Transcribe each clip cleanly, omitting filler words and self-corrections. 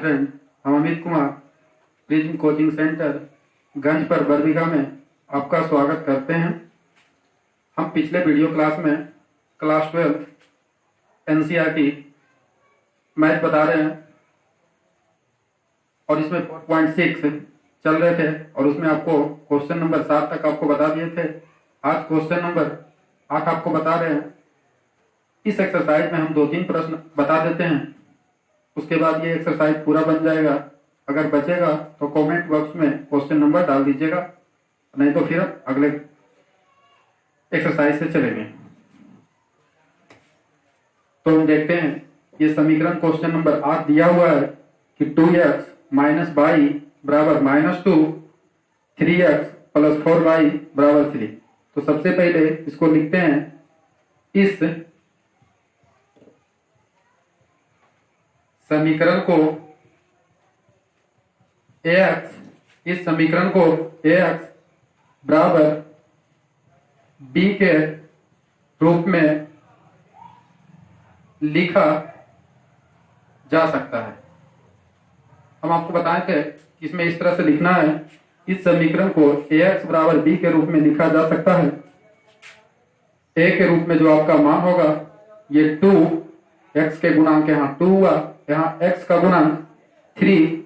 Friend, हम Amit Kumar prism coaching centre गंज पर बरबीघा में आपका स्वागत करते हैं। हम पिछले वीडियो क्लास में क्लास 12 एनसीईआरटी मैथ बता रहे हैं और इसमें 4.6 चल रहे थे और उसमें आपको क्वेश्चन नंबर 7 तक आपको बता दिए थे। आज क्वेश्चन नंबर 8 आपको बता रहे हैं। इस एक्सरसाइज में हम 2-3 प्रश्न बता देते हैं, उसके बाद ये एक्सरसाइज पूरा बन जाएगा। अगर बचेगा तो कमेंट बॉक्स में क्वेश्चन नंबर डाल दीजिएगा, नहीं तो फिर अगले एक्सरसाइज से चलेंगे। तो हम देखते हैं, ये समीकरण क्वेश्चन नंबर 8 दिया हुआ है कि 2x माइनस वाई बराबर -2, 3x प्लस 4y बराबर 3। तो सबसे पहले इसको लिखते हैं, इस समीकरण को ax बराबर b के रूप में लिखा जा सकता है। हम आपको बताए थे कि इसमें इस तरह से लिखना है, इस समीकरण को ax बराबर b के रूप में लिखा जा सकता है। a के रूप में जो आपका मान होगा ये 2, x के गुणांक यहाँ 2 हुआ, यहाँ x का गुणांक 3,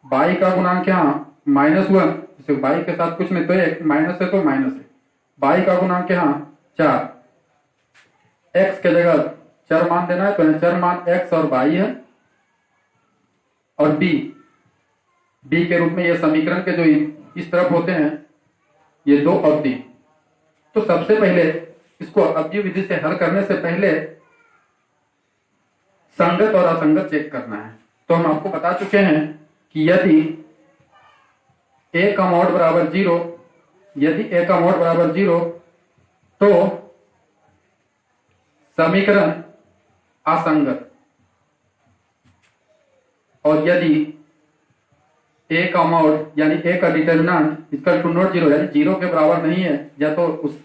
y का गुणांक यहाँ -1, जैसे y के साथ कुछ नहीं तो एक माइनस है तो माइनस है, y का गुणांक यहाँ 4, x के जगह चर मान देना है तो चर मान x और y है, और b के रूप में ये समीकरण के जो इस तरफ होते हैं ये 2 और 3। तो सबसे पहले इसको अवयव विधि से हल करने से पहले संगत और असंगत चेक करना है। तो हम आपको बता चुके हैं कि यदि a का मॉड बराबर 0, तो समीकरण असंगत, और यदि a का मॉड यानी a का डिटर्मिनेंट इक्वल टू नॉट 0 यानी 0 के बराबर नहीं है, या तो उस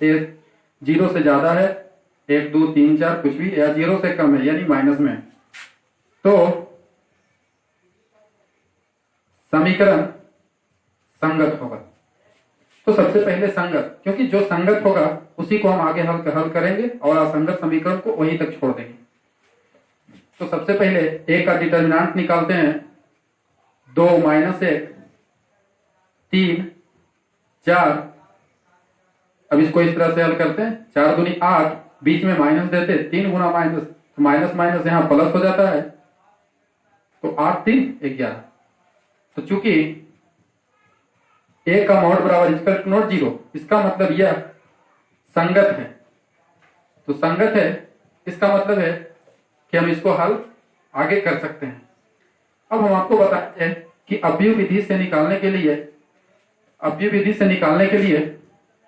0 से ज्यादा है, 1 2 3 4 कुछ भी, या 0 से कम है यानी माइनस में, तो समीकरण संगत होगा। तो सबसे पहले संगत, क्योंकि जो संगत होगा उसी को हम आगे हल करेंगे और असंगत समीकरण को वहीं तक छोड़ देंगे। तो सबसे पहले a का डिटर्मिनेंट निकालते हैं, 2 - 1 3 4। अब इसको इस तरह से हल करते हैं, 4 दूनी 8, बीच में माइनस देते, 3 गुना माइनस, तो माइनस माइनस यहाँ प्लस हो जाता है, तो 8 3 11। तो चूंकि a का मॉड बराबर इक्वल टू नॉट 0, इसका मतलब यह संगत है। तो संगत है इसका मतलब है कि हम इसको हल आगे कर सकते हैं। अब हम आपको बताते हैं कि अवयव विधि से निकालने के लिए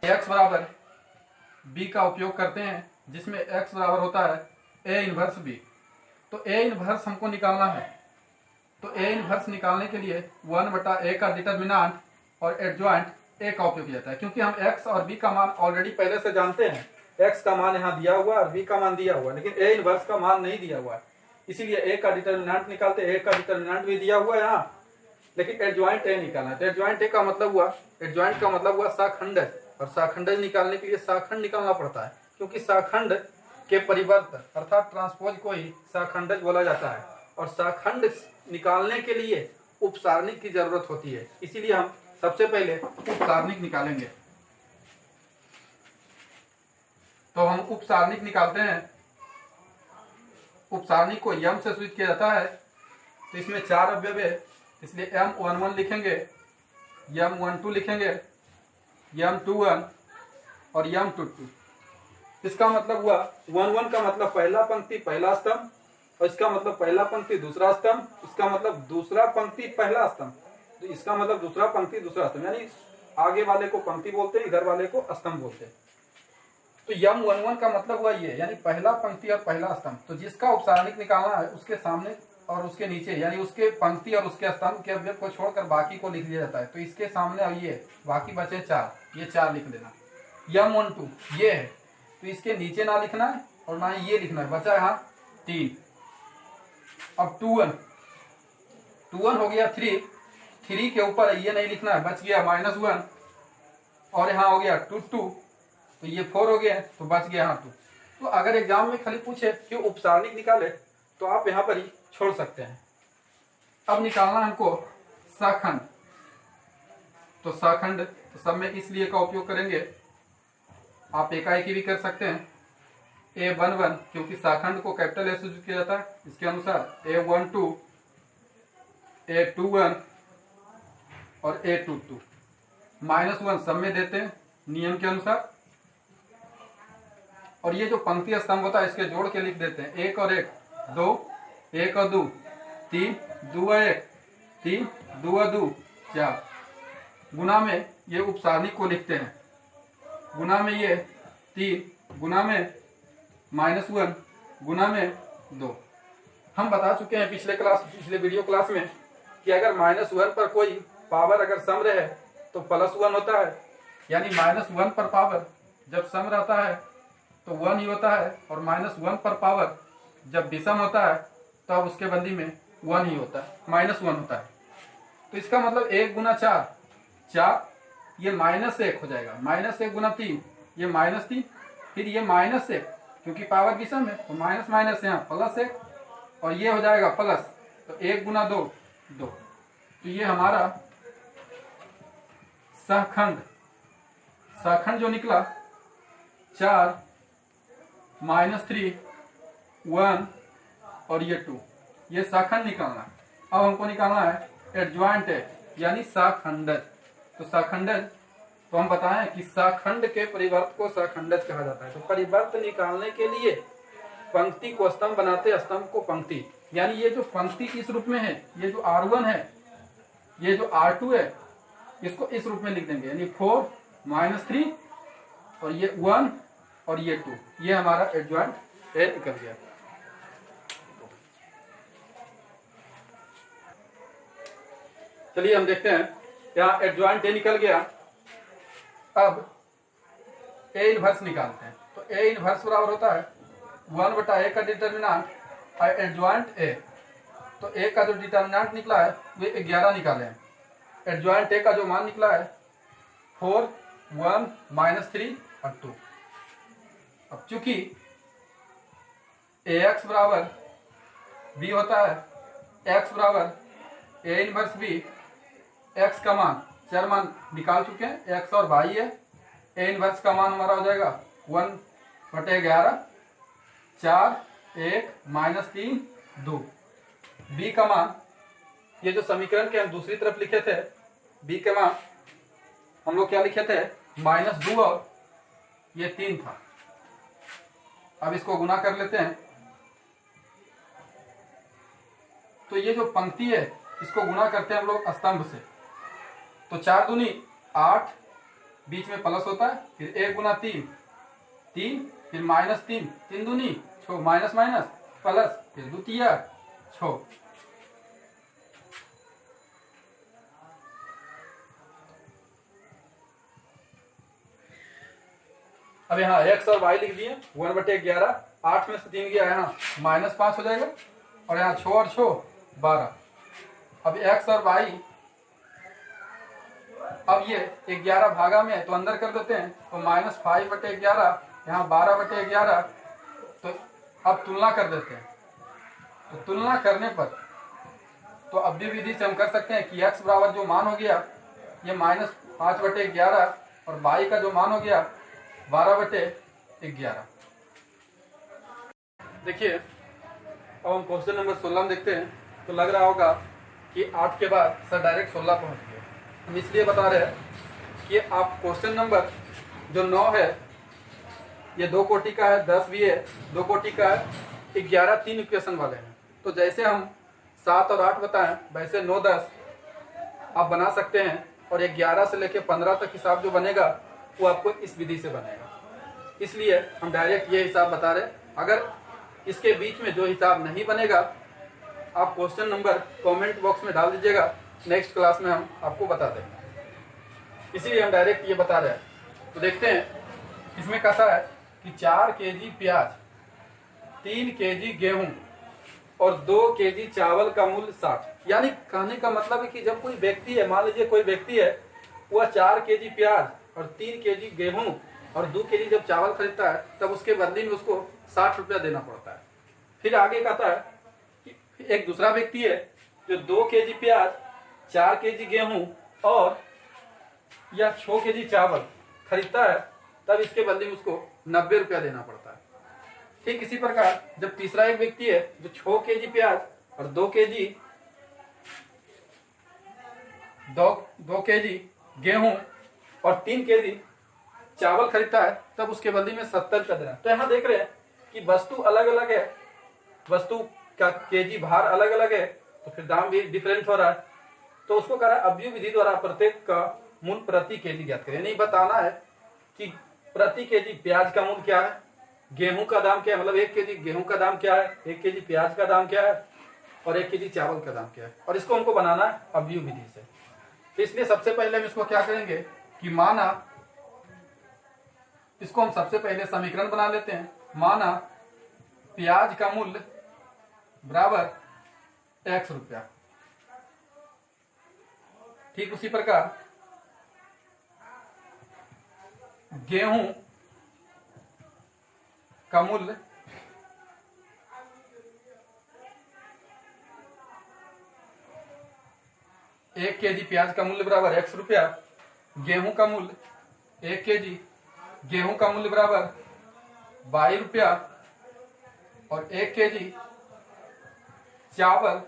x बराबर b का उपयोग करते हैं, जिसमें x बराबर होता है a इनवर्स b। तो a इनवर्स हमको निकालना है, तो a इनवर्स निकालने के लिए 1/a का डिटर्मिनेंट और एडजॉइंट a का उपयोग किया जाता है, क्योंकि हम x और b का मान ऑलरेडी पहले से जानते हैं। x का मान यहाँ दिया हुआ और b का मान दिया हुआ, लेकिन a इनवर्स का मान नहीं दिया हुआ है, इसीलिए a का डिटर्मिनेंट निकालते हैं। a का डिटर्मिनेंट भी दिया हुआ है यहाँ, लेकिन एडजॉइंट a निकालना है। तो एडजॉइंट a का मतलब हुआ शाखंड, और शाखंड निकालने के लिए शाखंड निकालना पड़ता है, क्योंकि शाखंड के परिवर्त अर्थात ट्रांसपोज को ही शाखंड बोला जाता है, और शाखंड निकालने के लिए उपसारणिक की जरूरत होती है। इसीलिए हम सबसे पहले उपसारणिक निकालेंगे। तो हम उपसारणिक निकालते हैं। उपसारणिक को यम से सूचित किया जाता है। तो इसमें 4 अवयव है, इसलिए m11 लिखेंगे, m12 लिखेंगे, m21 और m22। इसका मतलब हुआ 11 का मतलब पहला पंक्ति पहला स्तंभ, और इसका मतलब पहला पंक्ति दूसरा स्तंभ, इसका मतलब दूसरा पंक्ति पहला स्तंभ, तो इसका मतलब दूसरा पंक्ति दूसरा स्तंभ, यानी आगे वाले को पंक्ति बोलते हैं, इधर वाले को स्तंभ बोलते हैं। तो m11 का मतलब हुआ ये, यानी पहला पंक्ति और पहला स्तंभ। तो जिसका उपसारणिक निकालना है उसके सामने और उसके नीचे, यानी उसके पंक्ति और उसके स्तंभ के अवयव को छोड़कर बाकी को लिख दिया जाता है। तो इसके सामने अब ये बाकी बचे 4, ये 4 लिख देना। m12 ये है, तो इसके नीचे ना लिखना है और ना ही ये लिखना है, बचा यहाँ 3। अब 2 2 1 हो गया 3, 3 के ऊपर ये नहीं लिखना है, बच गया -1, और यहाँ हो गया 2 2, तो ये 4 हो गया, तो बच गया यहाँ 2। तो अगर एग्जाम में खाली पूछे कि उपसारणिक निकाले तो आप यहाँ पर ही छोड़ सकते हैं। अब निकालना हमको सखंड, तो सखंड तो सब में इसलिए का उपयोग करेंगे, आप एकाएकी भी कर सकते हैं A11, क्योंकि सखंड को कैपिटल ए से किया जाता है, इसके अनुसार A12, A21 और A22, -1 सब में देते हैं नियम के अनुसार। और ये जो पंक्ति स्तंभ होता है इसके जोड़ के लिख देते हैं, 1 और 1 2, 1 और 2 3, 2 और 1 3, 2 और 2 4, गुना में ये उपसारणिक को लिखते हैं, गुना में ये 3, गुना में -1, गुना में 2। हम बता चुके हैं पिछले वीडियो क्लास में कि अगर -1 पर कोई पावर अगर सम रहे तो +1 होता है, यानी -1 पर पावर जब सम रहता है तो 1 ही होता है, और -1 पर पावर जब विषम होता है तब तो उसके बंदी में 1 ही होता है, -1 होता है। तो इसका मतलब 1 गुना 4 4, ये -1 हो जाएगा, -1 गुना 3 ये -3, फिर ये -1 क्योंकि पावर विषम है तो माइनस माइनस यहाँ +1, और ये हो जाएगा प्लस, तो 1 गुना 2 2। तो ये हमारा सहखंड जो निकला 4 -3 1 और ये 2, ये सहखंड निकालना। अब हमको निकालना है एडजॉइंट यानी सहखंडज। तो सहखंडज तो हम बताएं कि सहखंड के परिवर्त को सहखंडज कहा जाता है। तो परिवर्त निकालने के लिए पंक्ति को स्तंभ बनाते, स्तंभ को पंक्ति, यानी ये जो पंक्ति इस रूप में है, ये जो R1 है, ये जो R2 है, इसको इस रूप में लिख देंगे, यानी 4 -3 और ये 1 और ये 2, ये हमारा एडजॉइंट ए निकल गया। चलिए हम देखते हैं, यहाँ एडजॉइंट ए निकल गया। अब ए इनवर्स निकालते हैं। तो ए इनवर्स बराबर होता है 1/a का डिटर्मिनेंट एडजॉइंट ए। तो ए का जो डिटर्मिनेंट निकला है वे 11 निकाले हैं। एडजॉइंट ए का जो मान निकला है 4 1 -3 और 2। अब चूंकि ax बराबर b होता है, x बराबर a इनवर्स b, x का मान 4 मान निकाल चुके हैं, x और y है। a इनवर्स का मान हमारा हो जाएगा 1/11 4 1 -3 2। b का मान, ये जो समीकरण के हम दूसरी तरफ लिखे थे, b के मान हम लोग क्या लिखे थे -2 और ये 3 था। अब इसको गुना कर लेते हैं। तो ये जो पंक्ति है इसको गुना करते हैं हम लोग स्तंभ से। तो 4 दूनी 8, बीच में प्लस होता है, फिर 1 गुना 3 3, फिर -3 3 दूनी 6, माइनस माइनस प्लस, फिर 2 3 6। अब यहाँ x और y लिख दिए 1/11, 8 में से 3 गया यहाँ -5 हो जाएगा, और यहाँ 6 और 6 12। अब x और y, अब ये 11 भागा में है तो अंदर कर देते हैं, तो -5/11 यहाँ 12/11। तो अब तुलना कर देते हैं। तो तुलना करने पर तो अब भी विधि से हम कर सकते हैं कि x बराबर जो मान हो गया ये -5/11 और y का जो मान हो गया 12/11। देखिए अब हम क्वेश्चन नंबर 16 में देखते हैं। तो लग रहा होगा कि 8 के बाद सर डायरेक्ट 16 पहुंच गए। हम इसलिए बता रहे हैं कि आप क्वेश्चन नंबर जो 9 है ये 2 कोटि का है, 10 भी है, 2 कोटि का है, 11 3 इक्वेशन वाले हैं। तो जैसे हम 7 और 8 बताएं वैसे 9 10 आप बना सकते हैं, और 11 से लेकर 15 तक हिसाब जो बनेगा वो आपको इस विधि से बनेगा। इसलिए हम डायरेक्ट ये हिसाब बता रहे। अगर इसके बीच में जो हिसाब नहीं बनेगा आप क्वेश्चन नंबर कमेंट बॉक्स में डाल दीजिएगा, नेक्स्ट क्लास में हम आपको बता देंगे। इसीलिए हम डायरेक्ट ये बता रहे हैं। तो देखते हैं इसमें कैसा है कि 4 केजी प्याज, 3 केजी गेहूं और 2 केजी चावल का मूल्य 60। यानी कहने का मतलब है कि जब कोई व्यक्ति है, मान लीजिए कोई व्यक्ति है, वह 4 केजी प्याज और 3 केजी गेहूं और 2 केजी जब चावल खरीदता है, तब उसके बदले में उसको 60 रुपया देना पड़ता है। फिर आगे कहता है कि एक दूसरा व्यक्ति है जो 2 केजी प्याज, 4 केजी गेहूं और या 6 केजी चावल खरीदता है, तब इसके बदले में उसको 90 रुपया देना पड़ता है। ठीक इसी प्रकार जब तीसरा एक व्यक्ति है जो 6 केजी प्याज और 2 केजी गेहूं और 3 केजी चावल खरीदता है, तब उसके बदले में 70 रुपया देना। तो यहाँ देख रहे हैं कि वस्तु अलग अलग है, वस्तु का केजी भार अलग अलग है, तो फिर दाम भी डिफरेंट हो रहा है। तो उसको कह रहा है अवयव विधि द्वारा प्रत्येक का मूल्य प्रति केजी ज्ञात करें। नहीं बताना है कि प्रति केजी प्याज का मूल्य क्या है, गेहूं का दाम क्या है, मतलब 1 केजी गेहूं का दाम क्या है, 1 केजी प्याज का दाम क्या है और 1 केजी चावल का दाम क्या है, और इसको हमको बनाना है अवयव विधि से। तो इसलिए सबसे पहले हम इसको क्या करेंगे कि माना, इसको हम सबसे पहले समीकरण बना लेते हैं। माना प्याज का मूल्य बराबर x रुपया। ठीक उसी प्रकार गेहूं का मूल्य एक केजी प्याज का मूल्य बराबर x रुपया, गेहूं का मूल्य 1 केजी गेहूं का मूल्य बराबर 22 रुपया और 1 केजी चावल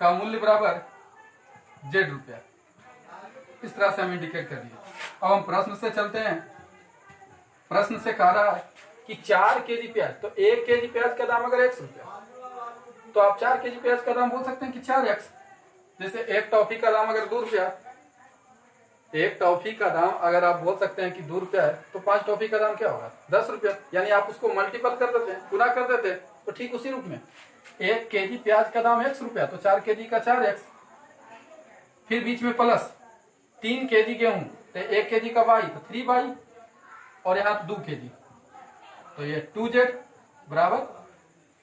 का मूल्य बराबर z रुपया। इस तरह से हम इंडिकेट कर दिए। अब हम प्रश्न से चलते हैं। प्रश्न से कह रहा है कि 4 केजी प्याज, तो 1 केजी प्याज का दाम अगर x रुपया, तो आप 4 केजी प्याज का दाम बोल सकते हैं कि 4x। जैसे एक टॉफी का दाम अगर 2 रुपया, एक टॉफी का दाम अगर आप बोल सकते हैं कि 2 रुपया है, तो 5 टॉफी का दाम क्या होगा 10 रुपया। यानी आप उसको मल्टीपल कर देते हैं, गुना कर देते हैं। तो ठीक उसी रूप में 1 केजी प्याज का दाम x रुपया, तो 4 केजी का 4x, फिर बीच में प्लस 3 केजी गेहूं, तो 1 केजी का y, तो 3y, और यहाँ 2 केजी, तो ये 2z बराबर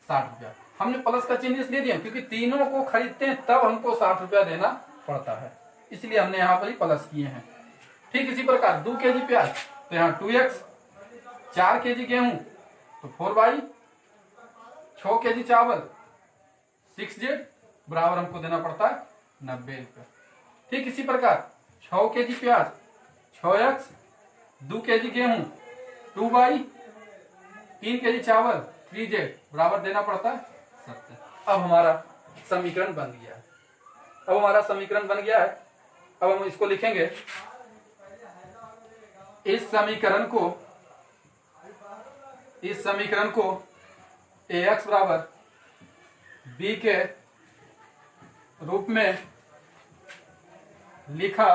60 रुपया। हमने प्लस का चिन्ह इसलिए दिया क्योंकि तीनों को खरीदते हैं तब हमको 60 रुपया देना पड़ता है, इसलिए हमने यहाँ पर ही प्लस किए हैं। ठीक इसी प्रकार 2 केजी प्याज, तो यहाँ 2x, 4 केजी गेहूं तो 4y, 6 केजी चावल 6z बराबर हमको देना पड़ता है 90 रुपया। ठीक इसी प्रकार 6 केजी प्याज 6x, 2 केजी गेहूं 2y, 3 केजी चावल 3z बराबर देना पड़ता है 70। अब हमारा समीकरण बन गया है। अब हम इसको लिखेंगे। इस समीकरण को ax बराबर b के रूप में लिखा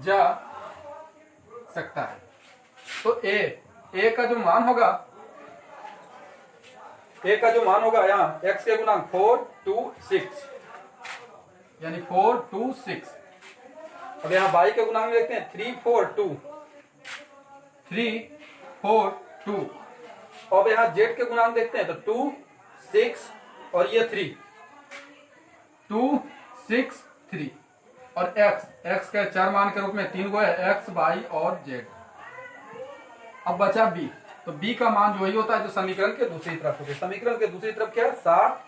जा सकता है। तो a का जो मान होगा यहाँ x के गुणांक 4 2 6, यानी 4 2 6। अब यहाँ y के गुणांक देखते हैं 3 4 2। अब यहाँ z के गुणांक देखते हैं तो 2 6 और ये 3, 2 6 3, और x के चर मान के रूप में 3 गो है, x y और z। अब बचा b, तो b का मान जो ही होता है जो समीकरण के दूसरी तरफ होते हैं। समीकरण के दूसरी तरफ क्या है 60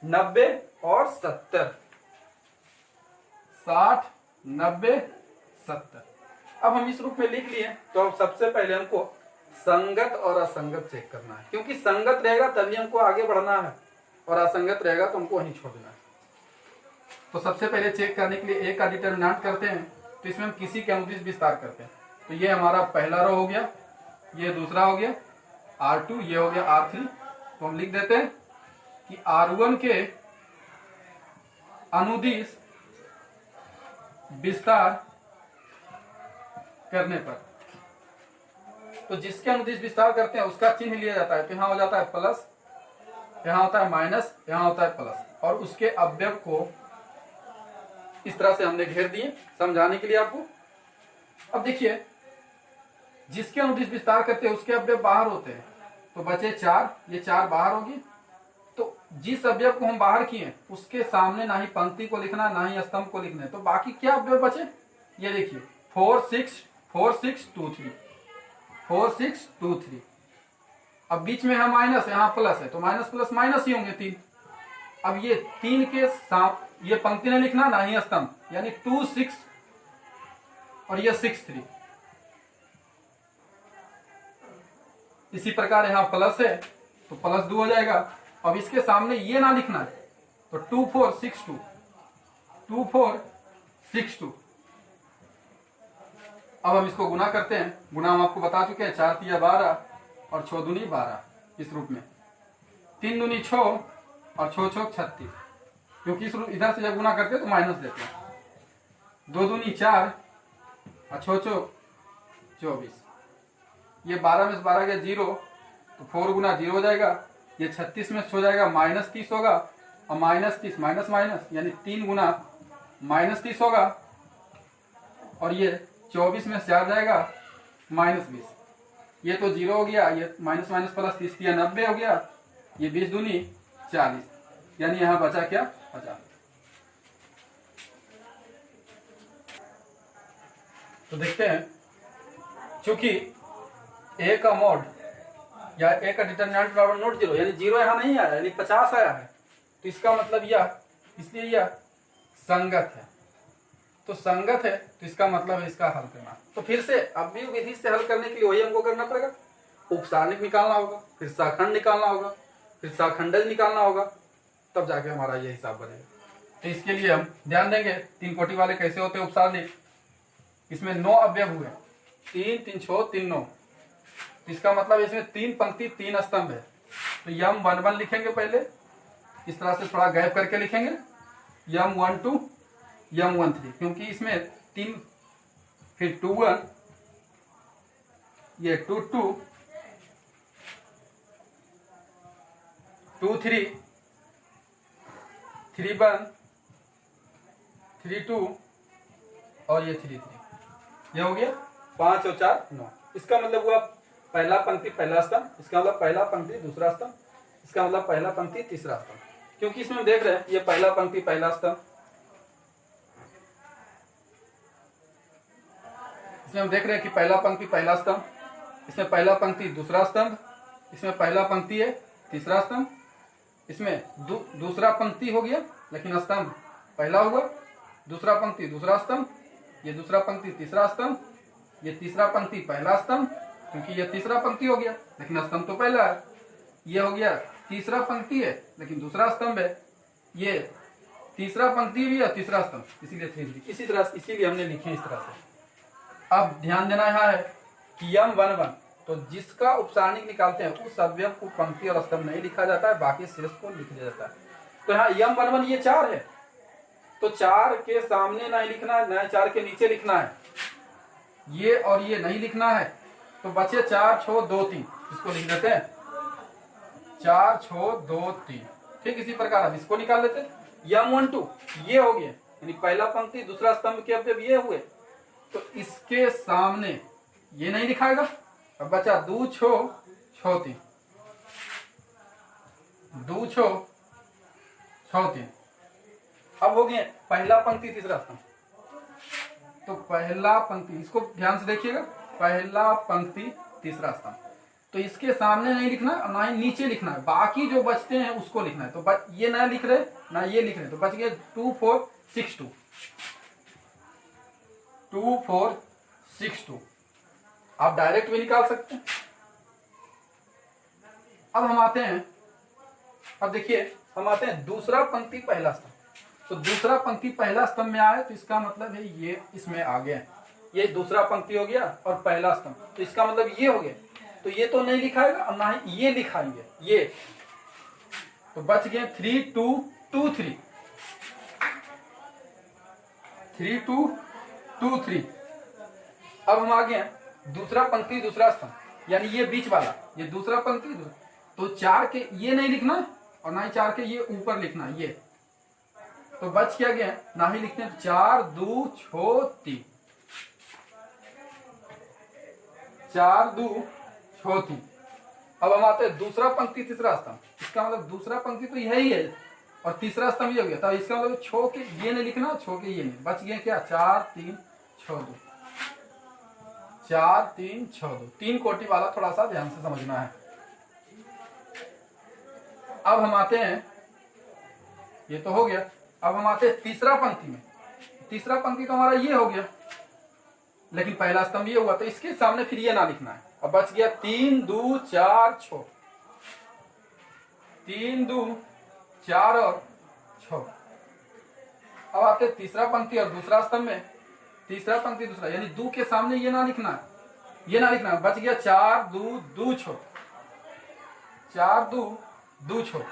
90 और 70, 60 90 70। अब हम इस रूप में लिख लिए। तो अब सबसे पहले हमको संगत और असंगत चेक करना है, क्योंकि संगत रहेगा तभी हमको आगे बढ़ना है और असंगत रहेगा तो हमको वहीं छोड़ देना है। तो सबसे पहले चेक करने के लिए a का डिटर्मिनेंट करते हैं, तो इसमें हम किसी के अनुदिश विस्तार करते हैं। तो ये हमारा पहला रो हो गया, ये दूसरा हो गया R2, ये हो गया R3। तो हम लिख देते हैं कि R1 के अनुदिश विस्तार करने पर, तो जिसके अनुदिश विस्तार करते हैं उसका चिन्ह लिया जाता है। तो यहाँ हो जाता है प्लस, यहाँ होता है माइनस, यहाँ होता है प्लस, और उसके अवयव को इस तरह से हमने घेर दिए समझाने के लिए आपको। अब देखिए जिसके अनुदिश विस्तार करते हैं उसके अवयव बाहर होते हैं, तो बचे 4, ये 4 बाहर होगी। तो जिस अवयव को हम बाहर किए उसके सामने ना ही पंक्ति को लिखना ना ही स्तंभ को लिखना है, तो बाकी क्या अवयव बचे? ये देखिए 4 6 4 6 2 3 4 6 2 3। अब बीच में है माइनस, यहाँ प्लस है, तो माइनस प्लस माइनस ही होंगे 3। अब ये 3 के साथ ये पंक्ति नहीं लिखना ना ही स्तंभ, यानी 2 6 और ये 6 3। इसी प्रकार यहाँ प्लस है तो प्लस 2 हो जाएगा। अब इसके सामने ये ना लिखना है, तो 2 4 6 2 2 4 6 2। अब हम इसको गुना करते हैं। गुना हम आपको बता चुके हैं, 4 तिया 12 और 6 दूनी 12 इस रूप में, 3 दूनी 6 और 6 6 36, क्योंकि इस रूप इधर से जब गुना करते हैं तो माइनस देते हैं। 2 दूनी 4 और 6 6 24। ये 12 में से 12 गया 0, तो 4 गुना 0 हो जाएगा। ये 36 में से हो जाएगा माइनस 30 होगा, और माइनस 30 माइनस माइनस यानी 3 गुना माइनस 30 होगा। और ये 24 में से आ जाएगा माइनस 20। ये तो 0 हो गया, ये माइनस माइनस प्लस 30 दिया 90 हो गया। ये 20 दूनी 40, यानी यहाँ बचा क्या? 50। तो देखते हैं, चूंकि ए का मोड या ए का डिटरमिनेंट बराबर नॉट 0, यानी 0 यहाँ नहीं आया, यानी 50 आया है, तो इसका मतलब यह, इसलिए यह संगत है। तो संगत है तो इसका मतलब है इसका हल करना। तो फिर से अब भी विधि से हल करने के लिए वही हमको करना पड़ेगा, उपसारणिक निकालना होगा, फिर शाखंड निकालना होगा, फिर शाखंडज निकालना होगा, तब जाके हमारा ये हिसाब बनेगा। तो इसके लिए हम ध्यान देंगे 3 कोटि वाले कैसे होते हैं उपसारणिक। इसमें 9 अवयव हुए, 3 3 6 3 9, तो इसका मतलब इसमें 3 पंक्ति 3 स्तंभ है। तो यम 1 1 लिखेंगे पहले, इस तरह से थोड़ा गैप करके लिखेंगे, यम 1 2 यम 1 3, क्योंकि इसमें 3, फिर 2 1, ये 2 2 2 3 3 1 3 2 और ये 3 3। ये हो गया 5 और 4 9। इसका मतलब हुआ पहला पंक्ति पहला स्तंभ, इसका मतलब पहला पंक्ति दूसरा स्तंभ, इसका मतलब पहला पंक्ति तीसरा स्तंभ, क्योंकि इसमें हम देख रहे हैं ये पहला पंक्ति पहला स्तंभ, इसमें हम देख रहे हैं कि पहला पंक्ति पहला स्तंभ, इसमें पहला पंक्ति दूसरा स्तंभ, इसमें पहला पंक्ति है तीसरा स्तंभ, इसमें दूसरा पंक्ति हो गया लेकिन स्तंभ पहला हुआ, दूसरा पंक्ति दूसरा स्तंभ, ये दूसरा पंक्ति तीसरा स्तंभ, ये तीसरा पंक्ति पहला स्तंभ, क्योंकि ये तीसरा पंक्ति हो गया लेकिन स्तंभ तो पहला है। ये हो गया तीसरा पंक्ति है लेकिन दूसरा स्तंभ है, ये तीसरा पंक्ति भी है तीसरा स्तंभ, इसीलिए 3 इसी तरह, इसीलिए हमने लिखे इस तरह से। अब ध्यान देना यहाँ है कि यम 1 1, तो जिसका उपसारणिक निकालते हैं उस अवयव को पंक्ति और स्तंभ नहीं लिखा जाता है, बाकी शेष को लिख दिया जाता है। तो यहाँ यम 1 1 ये 4 है, तो 4 के सामने नहीं लिखना है, न 4 के नीचे लिखना है, ये और ये नहीं लिखना है, तो बचे 4 6 2 3, इसको लिख देते हैं 4 6 2 3। ठीक इसी प्रकार अब इसको निकाल लेते हैं, यम 1 2 ये हो गया, यानी पहला पंक्ति दूसरा स्तंभ के अवयव ये हुए, तो इसके सामने ये नहीं लिखाएगा। अब बचा 2 6 6 3, 2 6 6 3। अब हो गया पहला पंक्ति तीसरा स्तंभ, तो पहला पंक्ति, इसको ध्यान से देखिएगा, पहला पंक्ति तीसरा स्तंभ, तो इसके सामने नहीं लिखना और ना ही नीचे लिखना है, बाकी जो बचते हैं उसको लिखना है। तो ये ना लिख रहे ना ये लिख रहे, तो बच गए 2 4 6 2, 2 4 6 2। आप डायरेक्ट भी निकाल सकते हैं। अब हम आते हैं, अब देखिए हम आते हैं दूसरा पंक्ति पहला स्तंभ। तो दूसरा पंक्ति पहला स्तंभ में आया तो इसका मतलब है ये इसमें आ गया, ये दूसरा पंक्ति हो गया और पहला स्तंभ, तो इसका मतलब ये हो गया, तो ये तो नहीं लिखाएगा और ना ही ये लिखाएंगे ये, तो बच गए 3 2 2 3, 3 2 2 3। अब हम आ गए दूसरा पंक्ति दूसरा स्तंभ, यानी ये बीच वाला, ये दूसरा पंक्ति, तो 4 के ये नहीं लिखना और ना ही 4 के ये ऊपर लिखना ये, तो बच क्या गया, ना ही लिखते हैं 4 2 6 3, 4 2 6 3। अब हम आते हैं दूसरा पंक्ति तीसरा स्तंभ, इसका मतलब दूसरा पंक्ति तो यही है और तीसरा स्तंभ ये हो गया। तो इसका मतलब छो के ये नहीं लिखना, छो के ये नहीं, बच गए क्या 4 3 6 2, 4 3 6 2, 3 कोटि वाला थोड़ा सा ध्यान से समझना है। अब हम आते हैं, ये तो हो गया, अब हम आते हैं तीसरा पंक्ति में। तीसरा पंक्ति तो हमारा ये हो गया, लेकिन पहला स्तंभ ये हुआ, तो इसके सामने फिर ये ना लिखना है। अब बच गया 3 2 4 6, 3 2 4 और 6। अब आते हैं तीसरा पंक्ति और दूसरा स्तंभ में। तीसरा पंक्ति दूसरा, यानी दू के सामने ये ना लिखना है, ये ना लिखना है। बच गया 4 2 2 6, 4 2 2 6।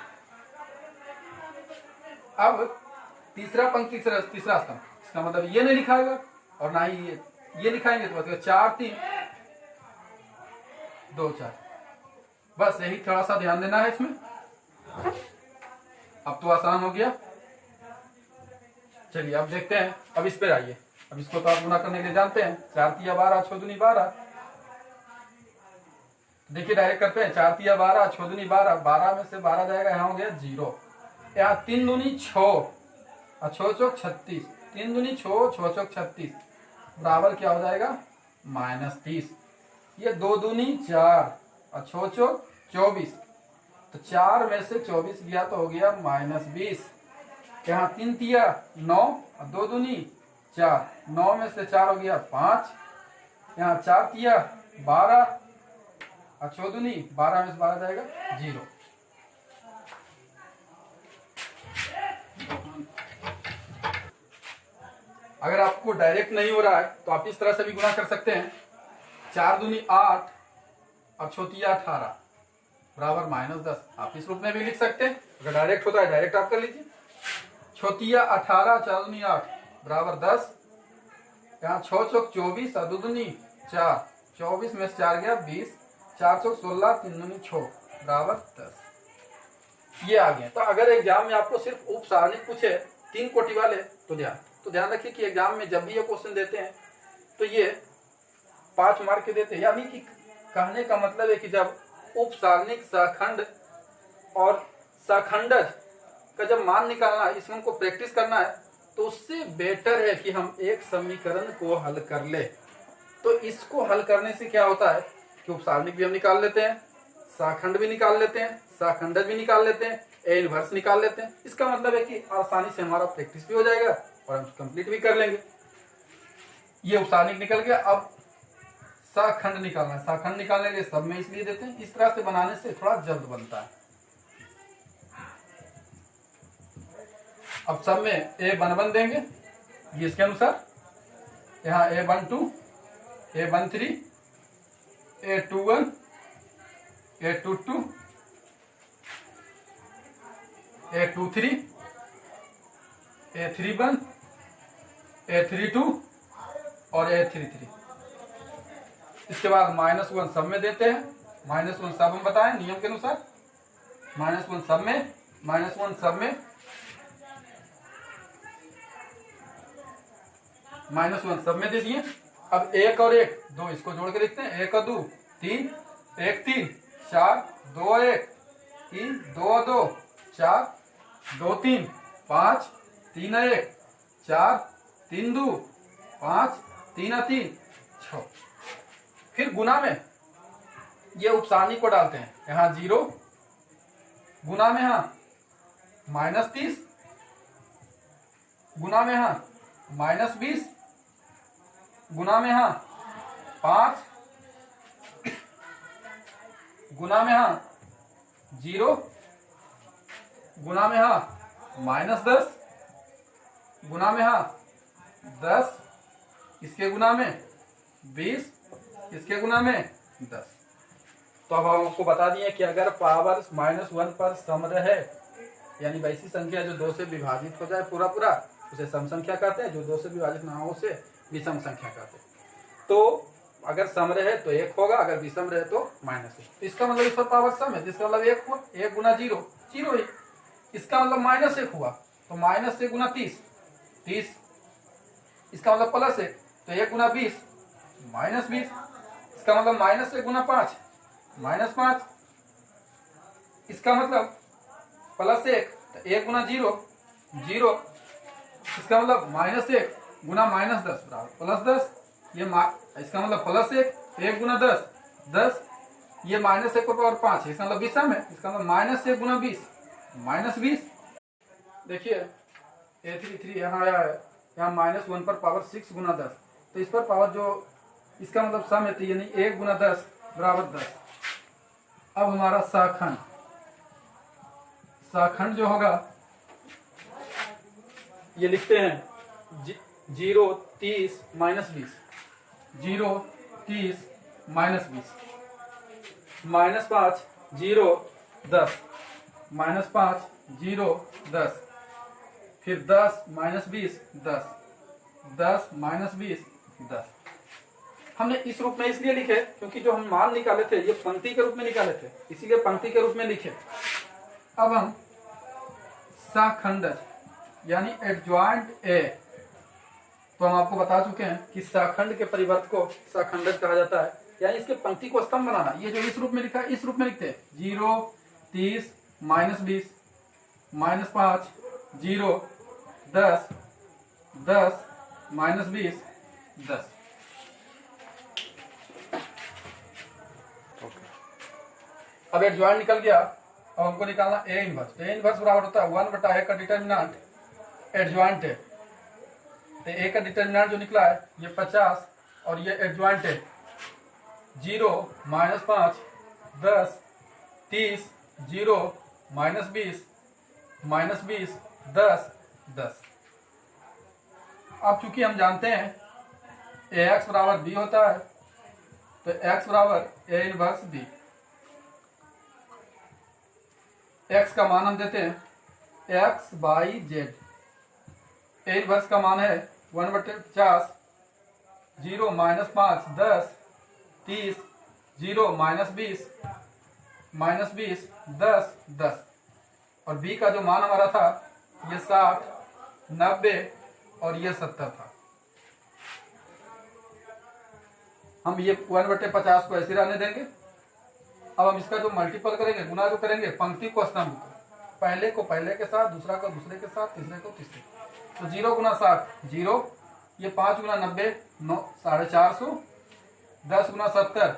अब तीसरा पंक्ति तीसरा स्तंभ, इसका मतलब ये नहीं लिखाएगा और ना ही ये लिखाएंगे, तो बचेगा 4 3 2 4। बस यही थोड़ा सा ध्यान देना है इसमें। अब तो आसान हो गया। चलिए अब देखते हैं, अब इस पे आइए। अब इसको तो आप गुना करने के लिए जानते हैं, 4 तिया 12 6 दूनी 12। देखिए डायरेक्ट करते हैं, 4 तिया 12 6 दूनी 12, 12 में से 12 जाएगा, यहाँ हो गया 0। यहाँ 3 दूनी 6 और 6 चौक 36, 3 दूनी 6 6 चौक 36 बराबर क्या हो जाएगा -30। ये 2 दूनी 4 और 6 चौक 24, तो 4 में से 24 गया तो हो गया -20। यहाँ 3 तिया 9 और 2 दूनी 4, 9 में से 4 हो गया 5। यहाँ 4 तिया 12 और 6 दूनी 12 में से 12 जाएगा 0। अगर आपको डायरेक्ट नहीं हो रहा है तो आप इस तरह से भी गुना कर सकते हैं। 4 दूनी 8 और 6 तिया 18 बराबर -10। आप इस रूप में भी लिख सकते हैं। अगर डायरेक्ट होता है डायरेक्ट आप कर लीजिए। 6 तिया 18 4 दूनी 8 बराबर 10। यहाँ 6 चौक 24 और 2 दूनी 4, 24 में से 4 गया 20, 4 चौक 16 3 दूनी 6 बराबर 10। ये आ गए। तो अगर एग्जाम में आपको सिर्फ उप सारणिक पूछे 3 कोटि वाले तो ध्यान रखिए कि एग्जाम में जब भी ये क्वेश्चन देते हैं तो ये 5 मार्क के देते हैं। यानी कि कहने का मतलब है कि जब उप सारणिक सहखंड और सहखंडज का जब मान निकालना है, इसमें हमको प्रैक्टिस करना है, तो उससे बेटर है कि हम एक समीकरण को हल कर ले। तो इसको हल करने से क्या होता है कि उप सारणिक भी हम निकाल लेते हैं, सहखंड भी निकाल लेते हैं, सहखंडज भी निकाल लेते हैं, ए इनवर्स निकाल लेते हैं। इसका मतलब है कि आसानी से हमारा प्रैक्टिस भी हो जाएगा और हम कंप्लीट भी कर लेंगे। ये उप सारणिक निकल गया। अब सहखंड निकालना है। सहखंड निकालने के लिए सब में इसलिए देते हैं, इस तरह से बनाने से थोड़ा जल्द बनता है। अब सब में A11 देंगे ये इसके अनुसार। यहाँ A12 A13 A21 A22 A23 A31 A32 और A33। इसके बाद -1 सब में देते हैं। -1 सब हम बताएं नियम के अनुसार। -1 सब में, -1 सब में, -1 सब में दे दिए। अब 1 और 1 2 इसको जोड़ के लिखते हैं। 1 और 2 3, 1 3 4 2 1 3 2 2 4 2 3 5 3 1 4 3 2 5 3 3 6। फिर गुना में ये उप सारणिक को डालते हैं। यहाँ 0 गुना में यहाँ -30, गुना में यहाँ -20, गुना में यहाँ 5, गुना में यहाँ 0, गुना में यहाँ -10, गुना में यहाँ 10, इसके गुना में 20, इसके गुना में 10। तो अब हम आपको बता दिए कि अगर पावर -1 पर सम रहे, यानी वैसी संख्या जो 2 से विभाजित हो जाए पूरा पूरा, उसे सम संख्या कहते हैं। जो 2 से विभाजित ना हो उसे विषम संख्या कहते हैं। तो अगर सम रहे तो 1 होगा, अगर विषम रहे तो -1। तो इसका मतलब इस पर पावर सम है, जिसका मतलब 1 हुआ। 1 गुना 0 0 ही। इसका मतलब -1 हुआ तो -1 गुना 30 30। इसका मतलब +1 तो 1 गुना 20 -20। इसका मतलब -1 गुना 5 -5। इसका मतलब +1 तो 1 गुना 0 0, इसका मतलब -1 गुना -10 बराबर +10, ये इसका मतलब +1 1 गुना 10 10, ये -1 को पावर 5 इसका मतलब 20 है, इसका मतलब -1 गुना 20 -20। देखिए A33 यहाँ आया है, यहाँ -1 पर पावर 6 गुना 10, तो इस पर पावर जो इसका मतलब सम है, तो यानी 1 गुना 10 बराबर 10। अब हमारा साखंड जो होगा ये लिखते हैं 0 30 -20 0 30 -20 -5 0 10 -5 0 10, फिर 10 -20 10 10 -20 10। हमने इस रूप में इसलिए लिखे क्योंकि जो हम मान निकाले थे ये पंक्ति के रूप में निकाले थे, इसीलिए पंक्ति के रूप में लिखे। अब हम साखंडज यानी एडजॉइंट ए, तो हम आपको बता चुके हैं कि साखंड के परिवर्त को साखंडज कहा जाता है, यानी इसके पंक्ति को स्तंभ बनाना। ये जो इस रूप में लिखा है इस रूप में लिखते हैं 0 30 -20 -5 0 10 10 -20 10। अब एडजॉइंट निकल गया, अब हमको निकालना ए इनवर्स। ए इनवर्स बराबर होता है 1/a का डिटर्मिनेंट एडजॉइंट है, तो ए का डिटर्मिनेंट जो निकला है ये 50 और ये एडजॉइंट है 0 -5 10 30 0 -20 -20 10 10। अब चूंकि हम जानते हैं ax बराबर b होता है, तो x बराबर a इनवर्स b। x का मान हम देते हैं x/z, a इनवर्स का मान है 1/50 0 -5 10 30 0 -20 -20 10 10, और b का जो मान हमारा था ये 60 90 और ये 70 था। हम ये 1/50 को ऐसे रहने देंगे। अब हम इसका जो मल्टीपल करेंगे, गुना जो करेंगे पंक्ति को स्तंभ को, पहले को पहले के साथ, दूसरा को दूसरे के साथ, तीसरे को तीसरे। तो 0 गुना 60 0, ये 5 गुना 90 9 450, 10 गुना 70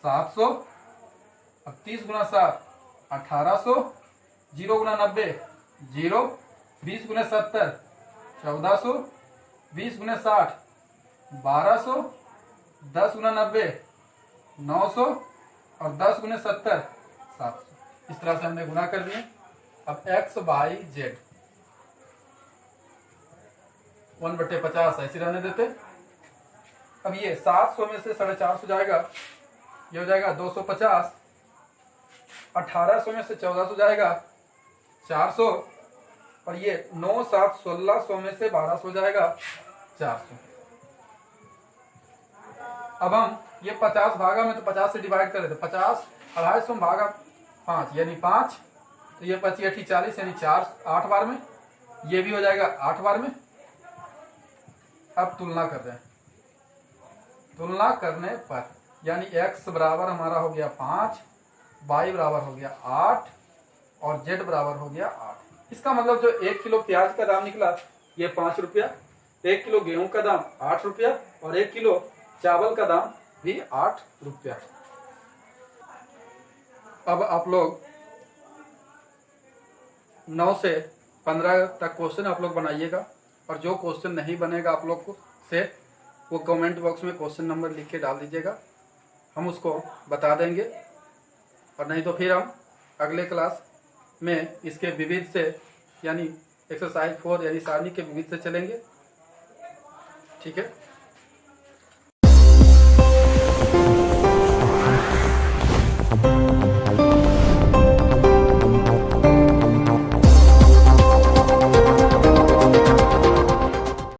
700, अब 30 गुना 7 1800, 0 गुना 90 0, 20 गुना 70 1400, 20 गुना 60 1200, 10 गुना 90 900 और 10 गुना 70 700। इस तरह से हमने गुना कर दिए। अब x/z 1/50 ऐसे रहने देते। अब ये 700 में से 450 जाएगा, ये हो जाएगा 250, 1800 में से 1400 जाएगा 400, और ये 9 7 1600 में से 1200 जाएगा 400। अब हम ये 50 भागा में तो 50 से डिवाइड कर देते, 50 250 में भागा 5 यानी 5, तो ये 25 8 40 यानी 4 8 बार में, ये भी हो जाएगा 8 बार में। अब तुलना कर रहे हैं, तुलना करने पर यानी x बराबर हमारा हो गया 5, y बराबर हो गया 8 और z बराबर हो गया 8। इसका मतलब जो 1 किलो प्याज का दाम निकला ये 5 रुपया, 1 किलो गेहूं का दाम 8 रुपया और 1 किलो चावल का दाम भी 8 रुपया। अब आप लोग 9 से 15 तक क्वेश्चन आप लोग बनाइएगा, और जो क्वेश्चन नहीं बनेगा आप लोग को से वो कमेंट बॉक्स में क्वेश्चन नंबर लिख के डाल दीजिएगा, हम उसको बता देंगे। और नहीं तो फिर हम अगले क्लास में इसके विविध से यानी एक्सरसाइज 4 यानी सारणी के विविध से चलेंगे। ठीक है।